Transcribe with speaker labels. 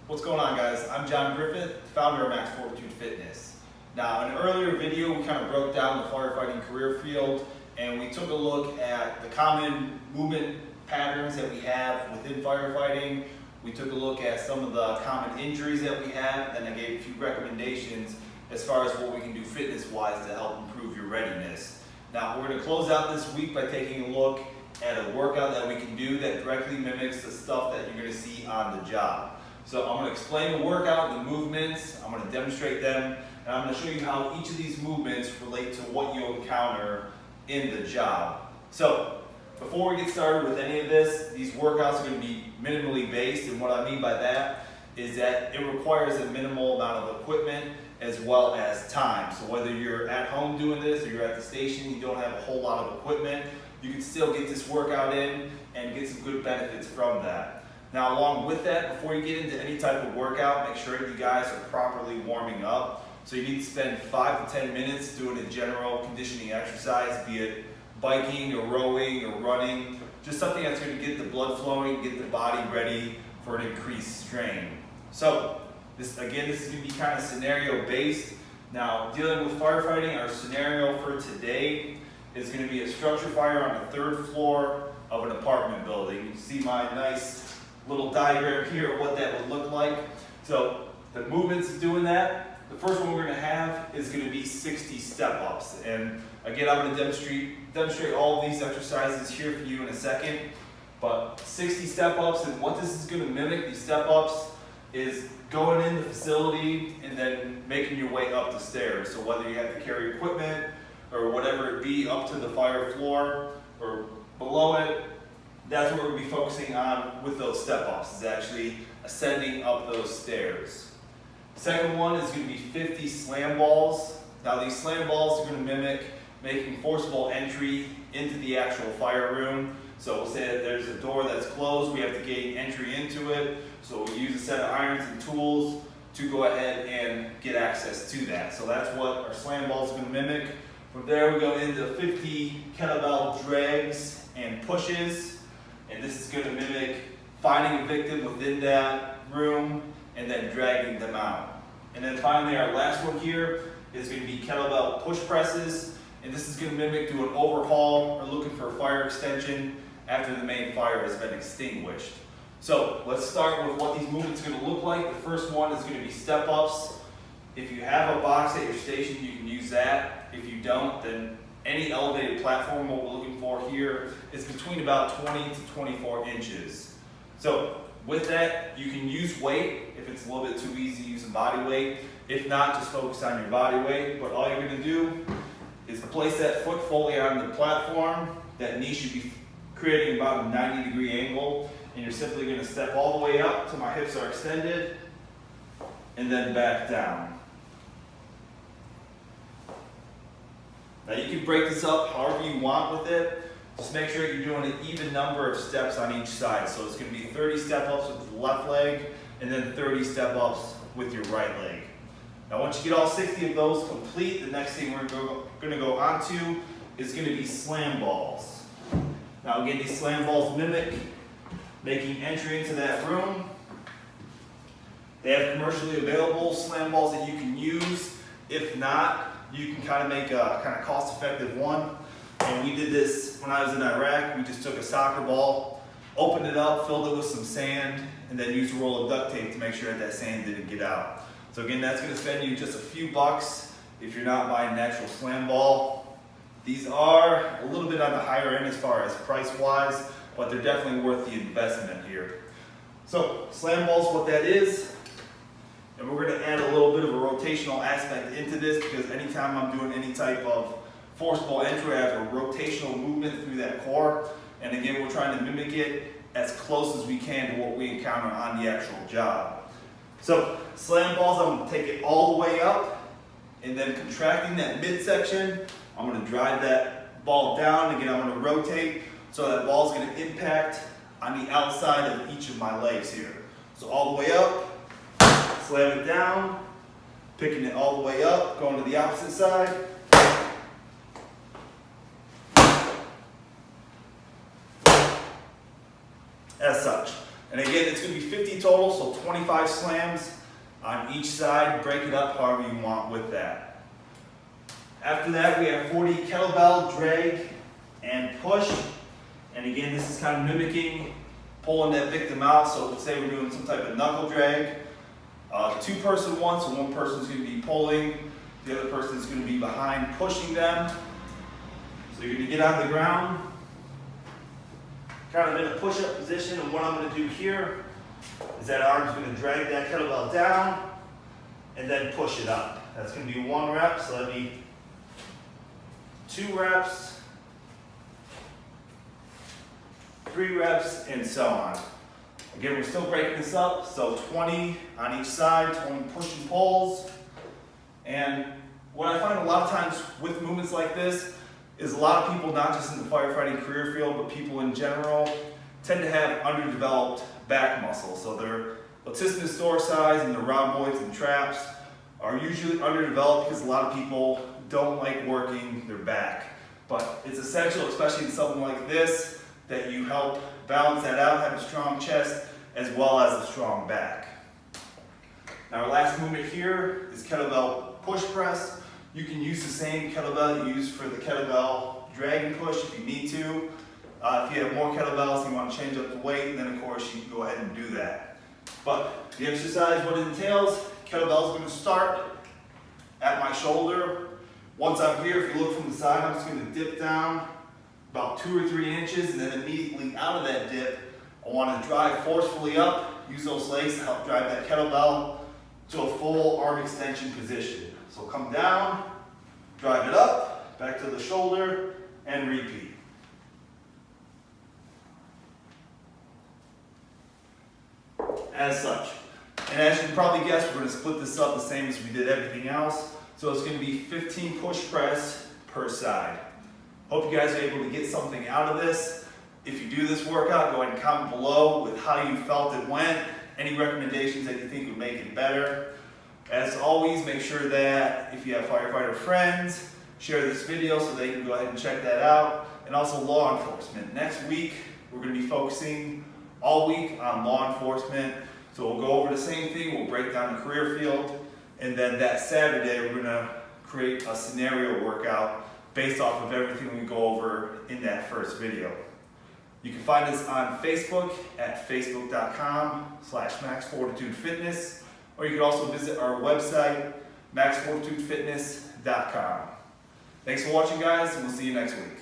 Speaker 1: What's going on, guys? I'm John Griffith, founder of Max Fortitude Fitness. Now, in an earlier video, we kind of broke down the firefighting career field and we took a look at the common movement patterns that we have within firefighting. We took a look at some of the common injuries that we have, and I gave a few recommendations as far as what we can do fitness-wise to help improve your readiness. Now, we're going to close out this week by taking a look at a workout that we can do that directly mimics the stuff that you're going to see on the job. So I'm going to explain the workout, the movements, I'm going to demonstrate them, and I'm going to show you how each of these movements relate to what you'll encounter in the job. So before we get started with any of this, these workouts are going to be minimally based, and what I mean by that is that it requires a minimal amount of equipment as well as time. So whether you're at home doing this or you're at the station, you don't have a whole lot of equipment, you can still get this workout in and get some good benefits from that. Now, along with that, before you get into any type of workout, make sure that you guys are properly warming up. So you need to spend 5 to 10 minutes doing a general conditioning exercise, be it biking or rowing or running, just something that's going to get the blood flowing, get the body ready for an increased strain. So this is going to be kind of scenario based. Now, dealing with firefighting, our scenario for today is going to be a structure fire on the 3rd floor of an apartment building. You can see my nice little diagram here of what that would look like. So the movements of doing that, the first one we're going to have is going to be 60 step-ups. And again, I'm going to demonstrate all of these exercises here for you in a second. But 60 step-ups, and what this is going to mimic, these step-ups, is going in the facility and then making your way up the stairs. So whether you have to carry equipment or whatever it be up to the fire floor or below it, that's what we're going to be focusing on with those step-ups, is actually ascending up those stairs. Second one is going to be 50 slam balls. Now these slam balls are going to mimic making forcible entry into the actual fire room. So we'll say that there's a door that's closed, we have to gain entry into it. So we use a set of irons and tools to go ahead and get access to that. So that's what our slam balls are going to mimic. From there we go into 50 kettlebell drags and pushes. And this is going to mimic finding a victim within that room and then dragging them out. And then finally, our last one here is going to be kettlebell push presses. And this is going to mimic do an overhaul or looking for a fire extension after the main fire has been extinguished. So let's start with what these movements are going to look like. The first one is going to be step-ups. If you have a box at your station, you can use that. If you don't, then any elevated platform, what we're looking for here, is between about 20 to 24 inches. So with that, you can use weight. If it's a little bit too easy, use some body weight. If not, just focus on your body weight. But all you're going to do is place that foot fully on the platform. That knee should be creating about a 90-degree angle. And you're simply going to step all the way up till my hips are extended and then back down. Now you can break this up however you want with it. Just make sure you're doing an even number of steps on each side. So it's going to be 30 step-ups with the left leg and then 30 step-ups with your right leg. Now once you get all 60 of those complete, the next thing we're going to go on to is going to be slam balls. Now again, these slam balls mimic making entry into that room. They have commercially available slam balls that you can use. If not, you can kind of make a kind of cost-effective one. And we did this when I was in Iraq. We just took a soccer ball, opened it up, filled it with some sand, and then used a roll of duct tape to make sure that sand didn't get out. So again, that's going to spend you just a few bucks if you're not buying an actual slam ball. These are a little bit on the higher end as far as price-wise, but they're definitely worth the investment here. So slam balls, what that is, and we're going to add a little bit of a rotational aspect into this because anytime I'm doing any type of forcible entry, I have a rotational movement through that core. And again, we're trying to mimic it as close as we can to what we encounter on the actual job. So slam balls, I'm going to take it all the way up and then contracting that midsection, I'm going to drive that ball down. Again, I'm going to rotate so that ball is going to impact on the outside of each of my legs here. So all the way up. Slam it down, picking it all the way up, going to the opposite side. As such. And again, it's going to be 50 total, so 25 slams on each side. Break it up however you want with that. After that, we have 40 kettlebell, drag, and push. And again, this is kind of mimicking pulling that victim out. So let's say we're doing some type of knuckle drag. Two-person one, so one person's going to be pulling, the other person is going to be behind pushing them. So you're going to get on the ground, kind of in a push-up position, and what I'm going to do here is that arm's going to drag that kettlebell down and then push it up. That's going to be 1 rep, so that'll be 2 reps, 3 reps, and so on. Again, we're still breaking this up, so 20 on each side, 20 push and pulls. And what I find a lot of times with movements like this is a lot of people, not just in the firefighting career field, but people in general, tend to have underdeveloped back muscles. So their latissimus dorsi and the rhomboids and traps are usually underdeveloped because a lot of people don't like working their back. But it's essential, especially in something like this, that you help balance that out, have a strong chest, as well as a strong back. Now our last movement here is kettlebell push press. You can use the same kettlebell you use for the kettlebell drag and push if you need to. If you have more kettlebells and you want to change up the weight, then of course you can go ahead and do that. But the exercise, what it entails, kettlebell is going to start at my shoulder. Once I'm here, if you look from the side, I'm just going to dip down about 2 or 3 inches, and then immediately out of that dip, I want to drive forcefully up, use those legs to help drive that kettlebell to a full arm extension position. So come down, drive it up, back to the shoulder, and repeat. As such. And as you can probably guess, we're going to split this up the same as we did everything else. So it's going to be 15 push press per side. Hope you guys are able to get something out of this. If you do this workout, go ahead and comment below with how you felt it went, any recommendations that you think would make it better. As always, make sure that if you have firefighter friends, share this video so they can go ahead and check that out. And also law enforcement. Next week, we're going to be focusing all week on law enforcement. So we'll go over the same thing, we'll break down the career field, and then that Saturday, we're going to create a scenario workout based off of everything we go over in that first video. You can find us on Facebook at facebook.com/maxfortitudefitness, or you can also visit our website, maxfortitudefitness.com. Thanks for watching, guys, and we'll see you next week.